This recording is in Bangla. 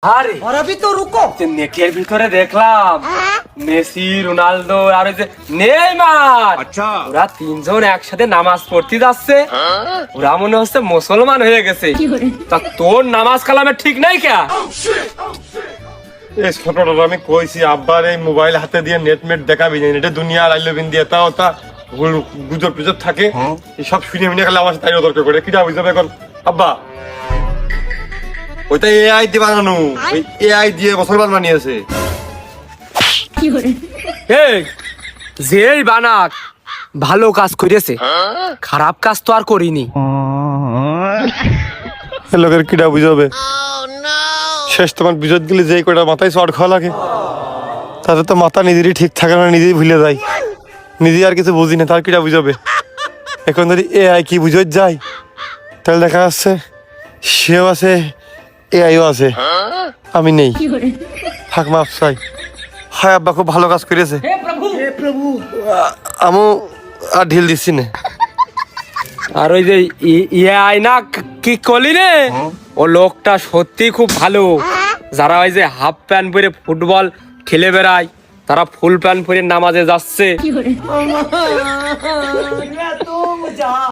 আরে और अभी तो रुको। নেটের ভিতরে দেখলাম মেসি রোনালদো আর ওই যে নেইমার, আচ্ছা ওরা তিনজন একসাথে নামাজ পড়তে যাচ্ছে। ওরা মনে হচ্ছে মুসলমান হয়ে গেছে। তা তোর নামাজ কালামে ঠিক নাই কে? এই ছোটটা আমি কইছি আব্বার এই মোবাইল হাতে দিয়ে নেট দেখাবি না, নেটে দুনিয়া লাইলো বিন দিয়ে তাও তা গুজব টুজব থাকে, সব শুনে মিনে গেলে আমার তাই তর্ক করে কিটা বুঝবে এখন আব্বা। ওইটা এআই দিয়ে বানানো, ওই এআই দিয়ে মুসলমান বানিয়েছে। এই যেই বানাক ভালো কাজ করেছে, খারাপ কাজ তো আর করিনি। লোকের কিটা বুঝবে? শেষ তোমার বিজত গেলে যেই কটা মাথায় চট খাওয়া লাগে, তাতে তো মাথা নিজেরই ঠিক থাকে না, নিজেই ভুলে যায়, নিজে আর কিছু বুঝি না, তার কিটা বুঝবে? এখন যদি এআই কি বুঝে যায়, তাহলে দেখা যাচ্ছে সেও আছে এআইও আছে, আমি নেই। থাক মাপ চাই। হায় আব্বা খুব ভালো কাজ করেছে, আমু আর ঢিল দিচ্ছি না। আর ওই যে ইয়াই না কি কলি রে, ও লোকটা সত্যি খুব ভালো। যারা ওই যে হাফ প্যান্ট পরে ফুটবল খেলে বেড়ায়, তারা ফুল প্যান্ট পরে নামাজে যাচ্ছে।